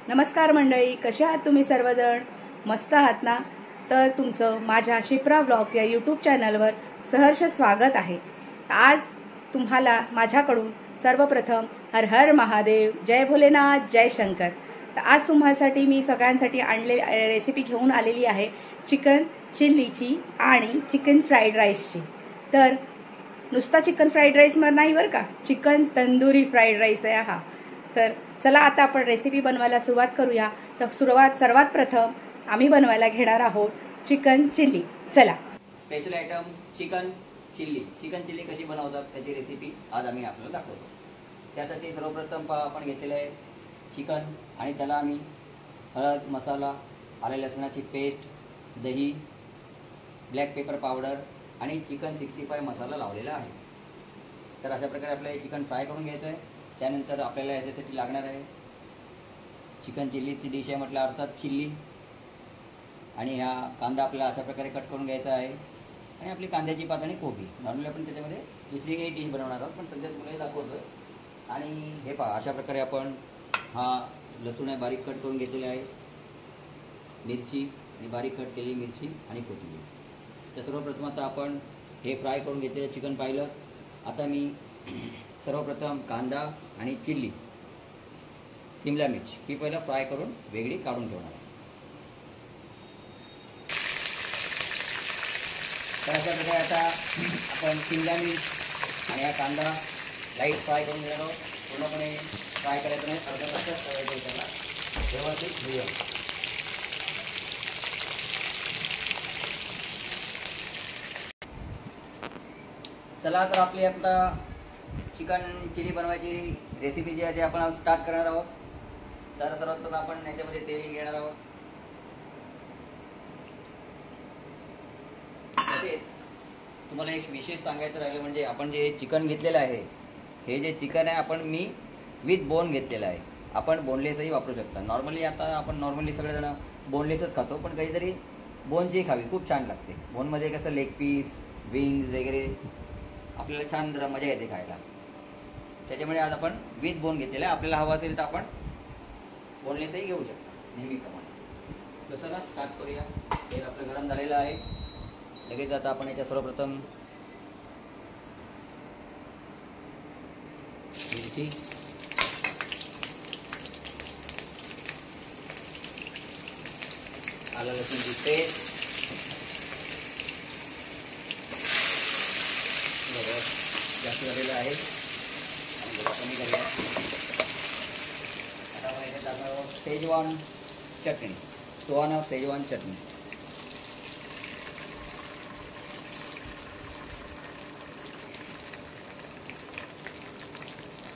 नमस्कार मंडळी, कसे आहात तुम्ही सर्वजण? मस्त आहात ना? तर तुमचं माझ्या शिप्रा ब्लॉग्स या यूट्यूब चॅनलवर सहर्ष स्वागत आहे। आज तुम्हाला माझ्याकडून सर्वप्रथम हर हर महादेव, जय भोलेनाथ, जय शंकर। तर आज तुम्हासाठी मी सगळ्यांसाठी रेसिपी घेऊन आलेली आहे चिकन चिल्लीची आणि चिकन फ्राईड राईसची। तर नुसता चिकन फ्राईड राईस नाही बरं का, चिकन तंदुरी फ्राईड राईस आहे हा। तर चला आता आपण रेसिपी बनवायला सुरुवात करूया। तर सर्वात प्रथम आम्ही बनवायला घेणार आहोत चिकन चिल्ली। चला, special item chicken chilli. Chicken chilli कशी बनवतात त्याची रेसिपी आज आम्ही आपल्याला दाखवतो। त्यासाठी सर्वप्रथम आपण घेतलेले आहे चिकन आणि त्याला आम्ही हळद, मसाला, आले लसणाची पेस्ट, दही, ब्लॅक पेपर पावडर आणि चिकन 65 मसाला लावलेला आहे। तर अशा प्रकारे आपल्याला हे चिकन फ्राय करून घ्यायचं आहे। त्यानंतर आपल्याला याच्यासाठी लागणार आहे चिकन चिल्लीची डिश आहे, म्हटलं अर्थात चिल्ली। आणि हा कांदा आपल्याला अशा प्रकारे कट करून घ्यायचा आहे आणि आपली कांद्याची पात आणि कोबी। नॉर्मली आपण त्याच्यामध्ये दुसरी काही डिश बनवणार आहोत, पण सध्या तुम्हाला दाखवतो आहे। आणि हे पहा, अशा प्रकारे आपण हा लसूण आहे बारीक कट करून घेतलेला आहे, मिरची आणि बारीक कट केलेली मिरची आणि कोथिंबीर। तर सर्वप्रथम आता आपण हे फ्राय करून घेतलेलं चिकन पाहिलं। आता मी सर्वप्रथम कांदा आणि चिल्ली, शिमला मिर्च ही पहिलं फ्राय करून वेगळी काढून ठेवणार आहे। तर अशा प्रकारे आता आपण शिमला मिर्च आणि हा कांदा लाईट फ्राय करून घेणार आहोत। पूर्णपणे फ्राय करायचं नाही, अर्धा तास करायचं त्याला व्यवस्थित घेऊया। चला, तर आपली आता चिकन चिली बनवायची रेसिपी जी आहे ती आपण स्टार्ट करणार आहोत। तर सर्वप्रथम आपण याच्यामध्ये तेल घेणार आहोत। तसेच तुम्हाला एक विशेष सांगायचं राहिलं म्हणजे आपण जे चिकन घेतलेलं आहे, हे जे चिकन आहे आपण मी विथ बोन घेतलेलं आहे। आपण बोनलेसही वापरू शकता। नॉर्मली आता आपण सगळेजण बोनलेसच खातो, पण कधीतरी बोनची खावी, खूप छान लागते। बोनमध्ये कसं लेग पीस, विंग्स वगैरे आपल्याला छान जरा मजा येते खायला। त्याच्यामुळे आज आपण विथ बोन घेतलेलं आहे। आपल्याला हवं असेल तर आपण बोनलेसही घेऊ शकता नेहमीप्रमाणे। तर चला स्टार्ट करूया। तेल आपलं गरम झालेलं आहे। लगेच आता आपण याच्या सर्वप्रथम मिरची, आलं लसूणची पेस्ट, जास्त झालेलं आहे, कमी करूया। आता आपण याच्यात टाकणार आहोत शेजवान चटणी, सुहाना शेजवान चटणी।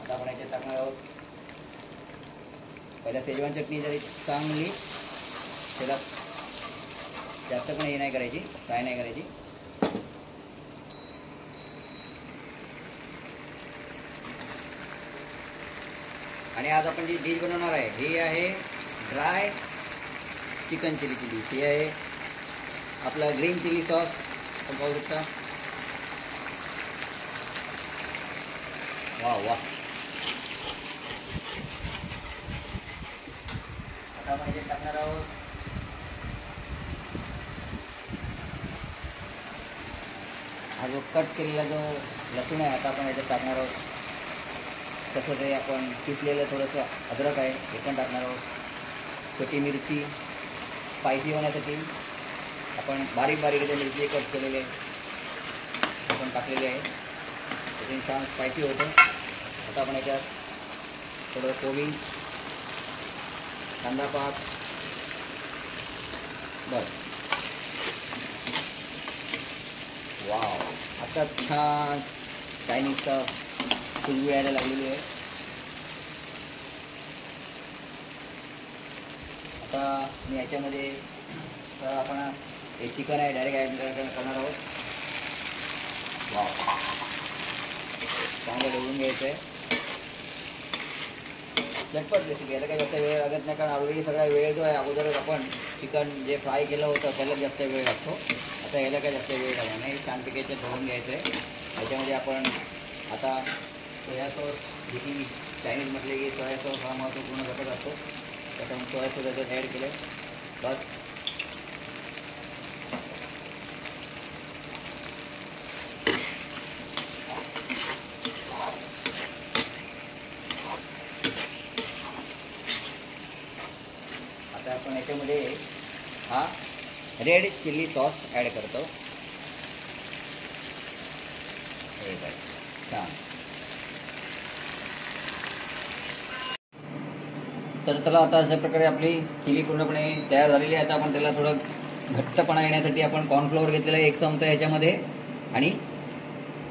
आता आपण याच्यात टाकणार आहोत पहिला शेजवान चटणी जरी चांगली त्याला जास्त पण हे नाही करायची, फ्राय नाही करायची। आणि आज आपण जी डिश बनवणार आहे ही आहे ड्राय चिकन चिलीची डिश। ही आहे आपला ग्रीन चिली सॉस, आपण पाहू शकता। वा वा। आता आपण याच्यात टाकणार आहोत हा जो कट केलेला जो लसूण आहे, आता आपण याच्यात टाकणार आहोत। तसं ते आपण किसलेलं थोडंसं अद्रक आहे हे पण टाकणार आहोत। छोटी मिरची स्पायसी होण्यासाठी आपण बारीक बारीक इथे मिरची कट केलेले आपण टाकलेले आहे, त्याच्याने छान स्पायसी होतं। आता आपण याच्यात थोडं कोबी, कांदा पात, बस। वाव, आता छान चायनीजचा खुशबू यायला लागलेली आहे। आता मी याच्यामध्ये आपण हे चिकन आहे डायरेक्ट ॲड करणार आहोत। वाव, चांगलं ढवळून घ्यायचं आहे। झटपट रेसिपी, याला काही जास्त वेळ लागत नाही, कारण ऑलरेडी सगळा वेळ जो आहे अगोदरच आपण चिकन जे फ्राय केलं होतं त्याला जास्त वेळ लागतो। आता याला काही जास्त वेळ लागणार नाही, छानपैकी ढवळून घ्यायचं आहे। याच्यामध्ये आपण आता सोया सॉस, जी की चायनीज म्हटले की सोया सॉस हा महत्त्वपूर्ण घटक असतो, त्याच्यामुळे सोया सॉस त्याच्यात ॲड केलं बस. आता आपण याच्यामध्ये हा रेड चिली सॉस ॲड करतो. हे बघ छान. तर चला आता अशा प्रकारे आपली चिली पूर्णपणे तयार झालेली आहे. आता आपण त्याला थोडं घट्टपणा येण्यासाठी आपण कॉर्नफ्लोअर घेतलेलं आहे 1 चमचा याच्यामध्ये आणि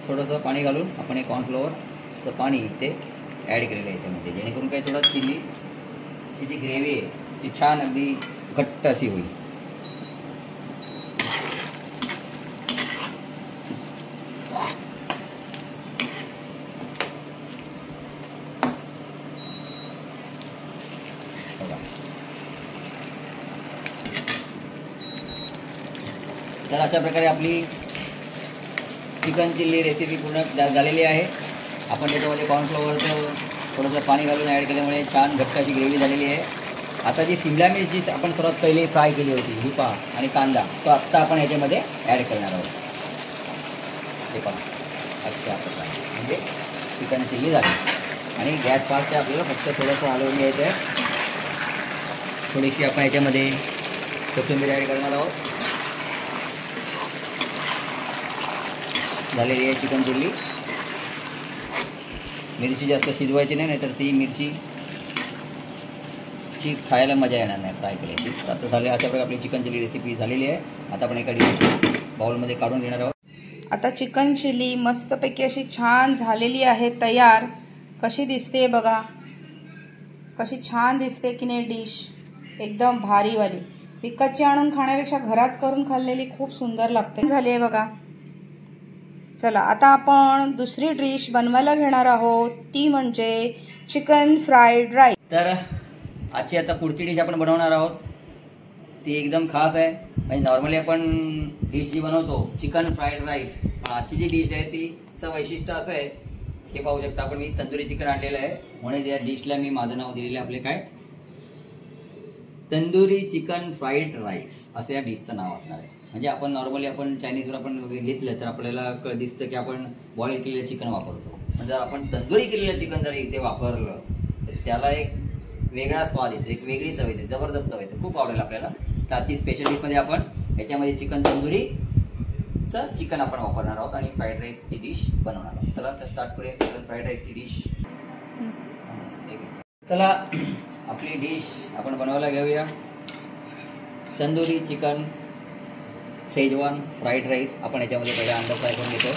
थोडंसं पाणी घालून आपण हे कॉर्नफ्लोअरचं पाणी ते ॲड केलेलं आहे याच्यामध्ये, जेणेकरून काही थोडं चिलीची जी ग्रेव्ही आहे ती छान अगदी घट्ट अशी होईल. तर अशा प्रकारे आपली चिकन चिल्ली रेसिपी पूर्ण झालेली आहे. आपण त्याच्यामध्ये कॉर्नफ्लॉवरचं थोडंसं पाणी घालून ॲड केल्यामुळे छान घट्ट अशी ग्रेव्ही झालेली आहे. आता जी शिमला मिरची आपण सर्वात पहिले फ्राय केली होती ही पहा आणि कांदा तो आत्ता आपण याच्यामध्ये ॲड करणार आहोत. हे पहा अच्छा प्रकारे म्हणजे चिकन चिल्ली झाली. आणि गॅस फास्ट आहे, आपल्याला फक्त थोडंसं हलवून घ्यायचं आहे. थोडीशी आपण याच्यामध्ये कोथिंबीर ॲड करणार आहोत. झालेली आहे चिकन चिल्ली. मिरची जास्त शिजवायची नाही, नाहीतर ती मिरची खायला मजा येणार नाही फ्राय केल्याची. आता झाले अशा प्रकारे आपली चिकन चिल्ली रेसिपी झालेली आहे. आता आपण एका बाउलमध्ये काढून घेणार आहोत. आता चिकन चिल्ली मस्तपैकी अशी छान झालेली आहे तयार. कशी दिसते बघा, कशी छान दिसते की नाही डिश, एकदम भारीवाली. विकतची आणून खाण्यापेक्षा घरात करून खाल्लेली खूप सुंदर लागते. झाली आहे बघा. चला आता आपण दुसरी डिश बनवायला घेणार आहोत, ती म्हणजे चिकन फ्राईड राईस. तर आजची आता पुढची डिश आपण बनवणार आहोत ती एकदम खास आहे. म्हणजे नॉर्मली आपण डिश जी बनवतो चिकन फ्राईड राईस, पण आजची जी डिश आहे तीचं वैशिष्ट्य असं आहे, हे पाहू शकता आपण. मी तंदुरी चिकन आणलेलं आहे म्हणून या डिशला मी माझं नाव दिलेलं आहे आपले काय तंदुरी चिकन फ्राईड राईस असं या डिशचं नाव असणार आहे. म्हणजे आपण नॉर्मली आपण चायनीजवर आपण घेतलं तर आपल्याला दिसतं की आपण बॉईल केलेलं चिकन वापरतो, पण जर आपण तंदुरी केलेलं चिकन जर इथे वापरलं तर त्याला एक वेगळा स्वाद येतो, एक वेगळी चव येते, जबरदस्त चव येते, खूप आवडेल आपल्याला. तर आजची स्पेशल डिशमध्ये आपण याच्यामध्ये चिकन तंदुरीचं चिकन आपण वापरणार आहोत आणि फ्राईड राईसची डिश बनवणार आहोत. चला तर स्टार्ट करूया चिकन फ्राईड राईसची डिश. चला आपली डिश आपण बनवायला घेऊया. Tandoori chicken Schezwan fried rice. आपण याच्यामध्ये पहिला अंडा फ्राय करून घेतो.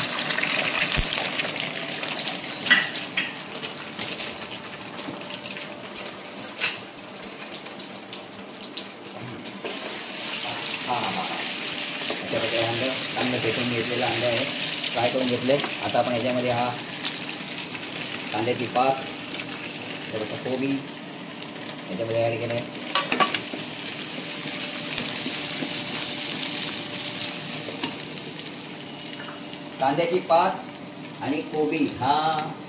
त्याच्यामध्ये अंडा फेटून घेतलेला अंडा आहे, फ्राय करून घेतले. आता आपण याच्यामध्ये हा कांद्याची पात, थोडंसं कोबी याच्यामध्ये ॲड केलं आहे. कांद्याची पात आणि कोबी हा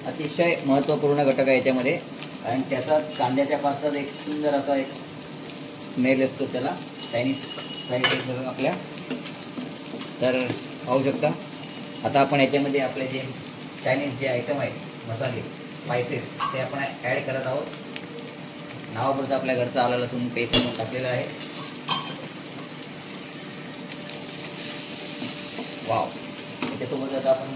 अतिशय महत्त्वपूर्ण घटक आहे याच्यामध्ये, कारण त्याचाच कांद्याच्या पाताच एक सुंदर असा एक स्मेल असतो त्याला चायनीज फ्राईड राईस आपल्या. तर पाहू शकता आता आपण याच्यामध्ये आपले जे चायनीज जे आयटम आहेत मसाले स्पायसेस ते आपण ॲड करत आहोत. नावापुरतं आपल्या घरचा आला लसूण पेस्ट म्हणून टाकलेलं आहे. वाव. त्याच्यासोबत आता आपण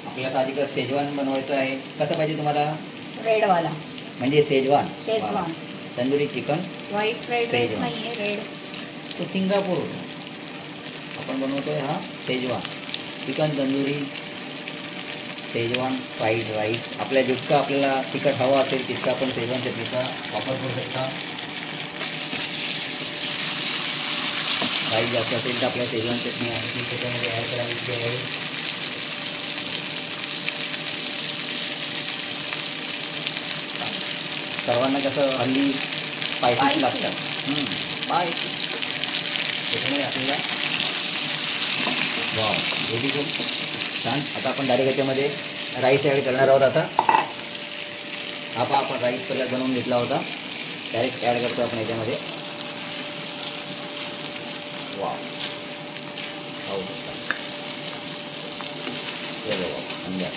आपल्याला आधी कसं शेजवान बनवायचं आहे. कसं पाहिजे तुम्हाला? रेडवाला म्हणजे Schezwan. Schezwan tandoori chicken white fried rice नाहीये, रेड. तो सिंगापूर आपण बनवतोय हा Schezwan chicken tandoori Schezwan fried rice. आपल्या जितकं आपल्याला तिखट हवा असेल तितका आपण शेजवान चटणीचा वापर करू शकता. राईस जास्त असेल तर आपल्या शेजवान चटणी आणखी त्याच्यामध्ये ॲड करायची आहे. सर्वांना कसं हल्ली स्पायसी लागतात, स्पायसी, त्याच्यामुळे आपल्याला वाव ब्युटिफुल छान. आता आपण डायरेक्ट याच्यामध्ये राईस ॲड करणार आहोत. आता हा पहा आपण राईस पहिला बनवून घेतला होता, डायरेक्ट ॲड करतो आपण याच्यामध्ये. वाव, खाऊ शकता. हे बघा समजा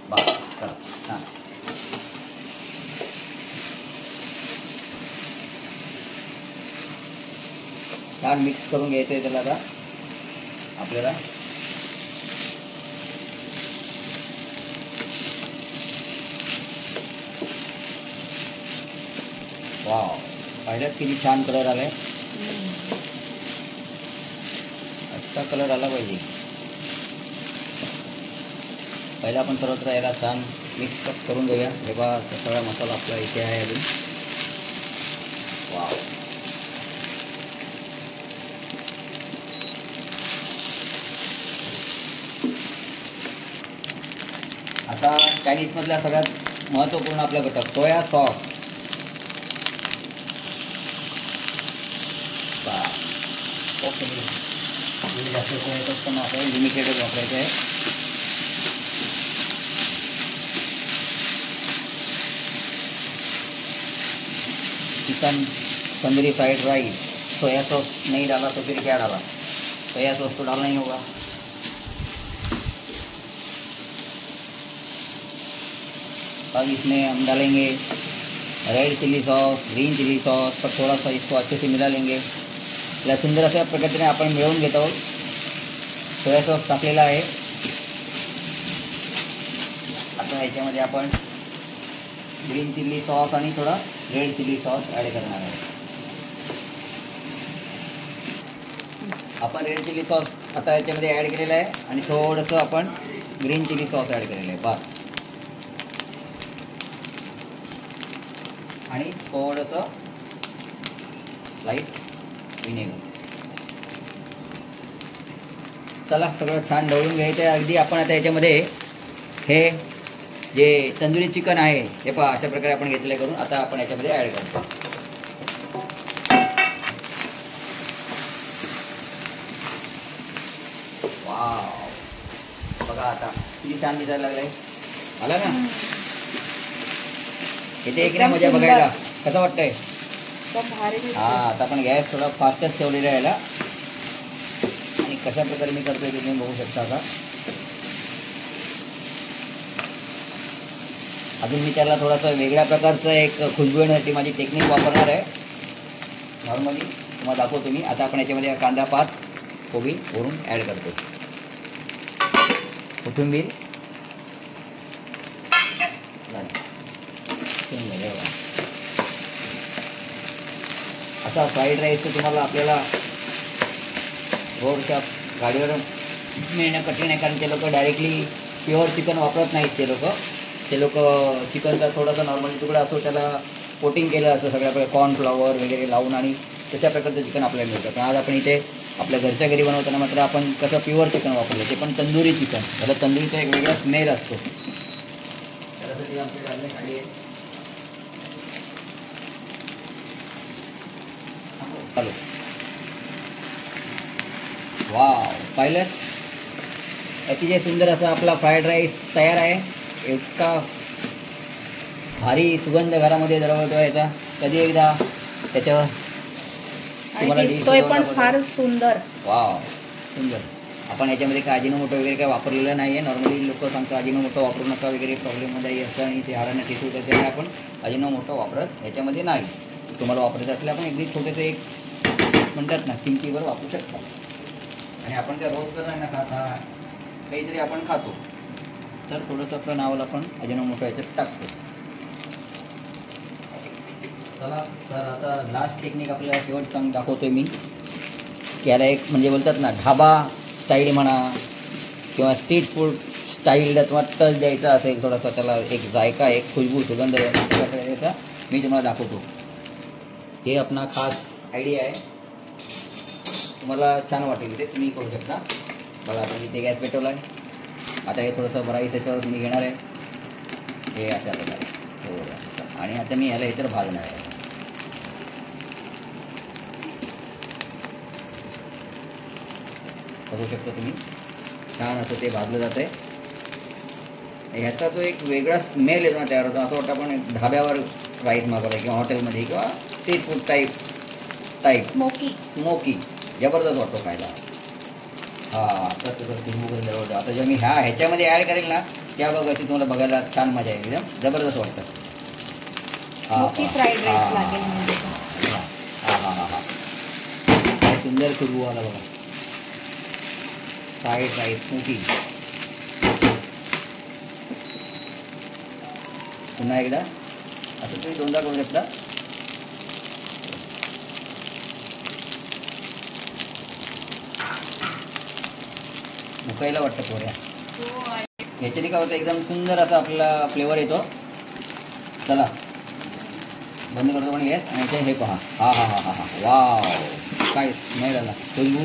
बघा चला हां. छान मिक्स करून घ्यायचं आहे त्याला आता आपल्याला. वाव, पाहिल्यात किती छान कलर आलाय. असा कलर आला पाहिजे. पहिला आपण सर्वत्र याला छान मिक्स करून घेऊया. हे बघा सगळा मसाला आपला इथे आहे अजून. वाव, आता चायनीज मधला सगळ्यात महत्त्वपूर्ण आपला घटक सोया सॉस. जास्त सोया सॉस पण आपल्याला लिमिटेडच वापरायचं आहे. Chicken tandoori fried rice, soya sauce नहीं डाला तो फिर क्या डाला? सोया सॉस तो डालना ही होगा. अब इसमें हम डालेंगे red chilli sauce, green chilli sauce, पर थोड़ा सा इसको अच्छे से मिला लेंगे. या सुंदर अशा प्रकारे आपण मिळवून घेत आहोत. सोया सॉस टाकलेला आहे. आता ह्याच्यामध्ये आपण ग्रीन चिली सॉस आणि थोडा रेड चिली सॉस ॲड करणार आहे. आपण रेड चिली सॉस आता याच्यामध्ये ॲड केलेला आहे आणि थोडंसं आपण ग्रीन चिली सॉस ॲड केलेलं आहे बस. आणि थोडंसं लाईट विनेगर. चला सगळं छान ढवळून घ्यायचं आहे अगदी. आपण आता याच्यामध्ये हे जे तंदुरी चिकन आहे हे पहा अशा प्रकारे आपण घेतले करून आता आपण याच्यामध्ये ॲड करतो. वाव, बघा आता किती छान दिसायला लागलंय. आला ना इथे एक नाही मजा बघायला. कसं वाटतंय? हा, आता आपण गॅस थोडा फास्टच ठेवलेला आहे याला. आणि कशा प्रकारे मी करतोय ते तुम्ही बघू शकता. आता अजून मी त्याला थोडासा वेगळ्या प्रकारचं एक खुशबू येण्यासाठी माझी टेक्निक वापरणार आहे. नॉर्मली तुम्हाला दाखवतो मी. आता आपण याच्यामध्ये कांदा पात कोबी वरून ॲड करतो. कोथिंबीर असा फ्राईड राईस तर तुम्हाला आपल्याला रोडच्या गाडीवर मिळणं कठीण आहे. कारण ते लोक डायरेक्टली प्युअर चिकन वापरत नाहीत. ते लोक चिकनचा थोडासा नॉर्मली तुकडा असतो त्याला कोटिंग केलं असतं सगळ्या कॉर्नफ्लॉवर वगैरे लावून आणि तशा प्रकारचं चिकन आपल्याला मिळतं. पण आज आपण इथे आपल्या घरच्या घरी बनवताना मात्र आपण कसं प्युअर चिकन वापरलं, ते पण तंदुरी चिकन. त्याला तंदुरीचा एक वेगळा स्मेल असतो. त्यासाठी आमची डालणे खाली आहे. चालू. वाव, पाहिलं अतिशय सुंदर असा आपला फ्राईड राईस तयार आहे. इतका भारी सुगंध घरामध्ये दरवळतो याचा. कधी एकदा त्याच्यावर दिसतोय पण फार सुंदर. वाव, सुंदर. आपण याच्यामध्ये काय अजिनोमोटो वगैरे काय वापरलेलं नाही आहे. नॉर्मली लोक सांगतात अजिनोमोटो वापरू नका वगैरे, प्रॉब्लेममध्ये असतं आणि ते हाडांना टिसू करते. त्यामुळे आपण अजिनोमोटो वापरत ह्याच्यामध्ये नाही. तुम्हाला वापरायचं असले आपण अगदी छोटेसे एक म्हणतात ना चिमटीवर वापरू शकता. आणि आपण त्या रोज तर नाही ना खाता, काहीतरी आपण खातो तर थोडंसं आपलं नावाला आपण अजिनोमोटो याच्यात टाकतो. चला तर आता लास्ट टेक्निक आपल्याला शेवट दाखवतोय मी. याला एक म्हणजे बोलतात ना ढाबा स्टाईल म्हणा किंवा स्ट्रीट फूड स्टाईल किंवा टच द्यायचा असेल थोडासा त्याला एक जायका, एक खुशबू, सुगंध याचा मी तुम्हाला दाखवतो. हे आपला खास आयडिया आहे. तुम्हाला छान वाटेल ते तुम्ही करू शकता. बघा आता इथे गॅस पेटवला आहे. आता हे थोडंसं बराई त्याच्यावर मी घेणार आहे. हे अशा प्रकारे आणि आता मी याला इतर भाजणार आहे. बघू शकता तुम्ही, छान असं ते भाजलं जातं आहे. ह्याचा तो एक वेगळा स्मेल येतो ना तयार होतो, असं वाटतं आपण ढाब्यावर राईस मागवला किंवा हॉटेलमध्ये किंवा स्ट्रीट फूड टाईप स्मोकी जबरदस्त वाटतो खायला. हां, तर जवळ आता जेव्हा मी ह्याच्यामध्ये ॲड करेल ना त्या बघ अशी तुम्हाला बघायला छान मजा येईल, एकदम जबरदस्त वाटतं. फ्राईड राईस लागेल. काय सुंदर खुशबू आला बघा, फ्राईड राईस स्मोकी. पुन्हा एकदा असं तुम्ही दोनदा करू शकता. मुकायला वाटतं पोऱ्या. ह्याच्याने काय होतं, एकदम सुंदर असा आपल्याला फ्लेवर येतो. चला बंद करतो पण गॅस. आणि हे पहा, हा हा हा हा हा वाव, काय स्मेल आला खुशबू.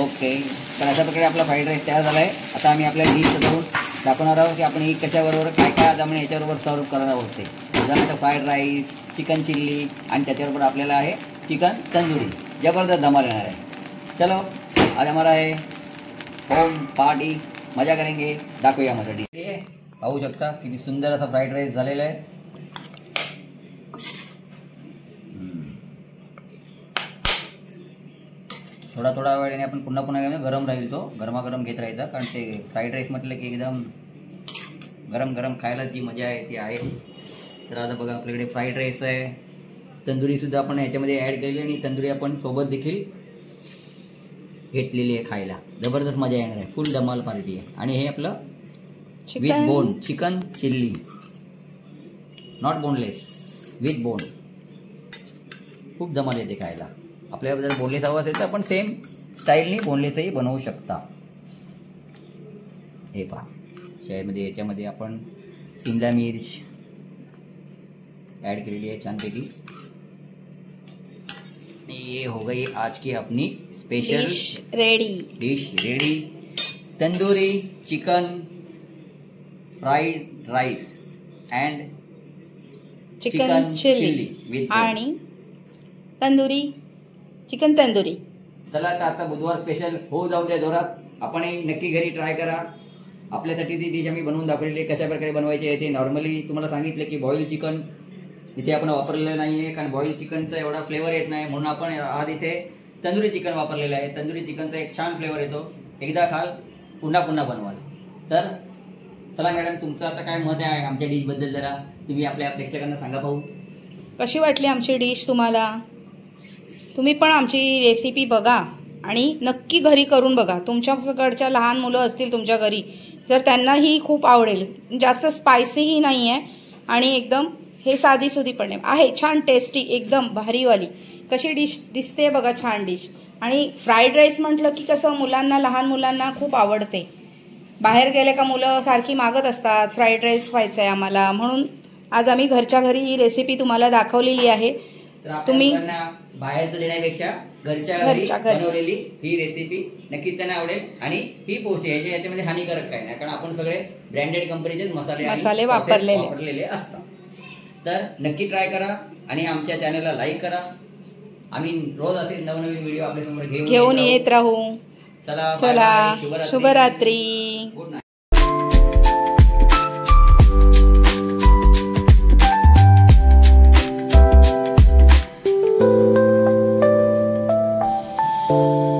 ओके, तर अशा प्रकारे आपला फ्राईड राईस तयार झाला आहे. आता आम्ही आपल्या डिश सजवून दाखवणार आहोत की आपण ही कशाबरोबर काय काय आज आपण याच्याबरोबर सर्व करणार आहोत. ते उदाहरणार्थ फ्राईड राईस, चिकन चिल्ली आणि त्याच्याबरोबर आपल्याला आहे चिकन तंदुरी. जबरदस्त धमाल येणार आहे. चलो आज हमारा है होम पार्टी, मजा करेंगे. दाखवूया माझा डिश. पाहू शकता किती सुंदर असा फ्राईड राईस झालेला आहे. थोडा वेळाने आपण पुन्हा गरम राहील, तो गरमागरम घेत राहायचा, कारण ते फ्राईड राईस म्हटलं की एकदम गरम गरम खायला जी मजा आहे ती आहे. तर आता बघा आपल्याकडे फ्राईड राईस आहे, तंदुरीसुद्धा आपण ह्याच्यामध्ये ॲड केलेली आणि तंदुरी आपण सोबत देखील घेतलेली आहे खायला. जबरदस्त मजा येणार आहे, फुल धमाल पार्टी आहे. आणि हे आपलं with bone chicken chilli, not boneless, with bone. खूप धमाल येते खायला. आपल्याला जर बोनलेस हवं असेल तर आपण सेम स्टाईलनी बोनलेसही बनवू शकता. हे पहा, याच्यामध्ये आपण शिमला मिर्च ऐड केलेली है छानपैकी. ये हो गई आज की अपनी special dish ready. Tandoori chicken fried rice end chicken chilli with आणि तंदुरी चिकन तंदुरी. चला आता बुधवार स्पेशल हो जाऊ द्या जोरात. आपण नक्की घरी ट्राय करा. आपल्यासाठी ती डिश आम्ही बनवून दाखवलेली आहे. कशा प्रकारे बनवायची आहे ते नॉर्मली तुम्हाला सांगितलं की बॉईल चिकन इथे आपण वापरलेलं नाही आहे, कारण बॉईल चिकनचा एवढा फ्लेवर येत नाही, म्हणून आपण आज इथे तंदुरी चिकन वापरलेलं आहे. तंदुरी चिकनचा एक छान फ्लेवर येतो. एकदा खाल पुन्हा पुन्हा बनवाल. तर चला मॅडम, तुमचं आता काय मत आहे आमच्या डिशबद्दल, जरा तुम्ही आपल्या प्रेक्षकांना सांगा पाहू. कशी वाटली आमची डिश तुम्हाला? तुम्ही पण आमची रेसिपी बघा आणि नक्की घरी करून बघा. तुमच्याकडच्या लहान मुलं असतील तुमच्या घरी, जर त्यांनाही खूप आवडेल. जास्त स्पायसीही नाही आहे आणि एकदम हे साधीसुधी पण आहे, छान टेस्टी, एकदम भारीवाली. कशी डिश दिसते बघा, छान डिश. आणि फ्राईड राईस म्हटलं की कसं मुलांना, लहान मुलांना खूप आवडते. बाहेर गेले का मुलं सारखी मागत असतात फ्राईड राईस खायचं आहे आम्हाला, म्हणून आज आम्ही घरच्या घरी ही रेसिपी तुम्हाला दाखवलेली आहे. तुम्ही बाहेरचं देण्यापेक्षा घरच्या घरी बनवलेली ही रेसिपी नक्कीच त्यांना आवडेल. आणि ही पोस्ट याच्यामध्ये हानिकारक काय नाही, कारण आपण सगळे ब्रँडेड कंपनीचे मसाले वापरलेले असतात. तर नक्की ट्राय करा आणि आमच्या चॅनलला लाईक करा. आम्ही रोज असे नवनवीन व्हिडिओ आपल्यासमोर घेऊन येत राहू. चला शुभरात्री. Good night. you.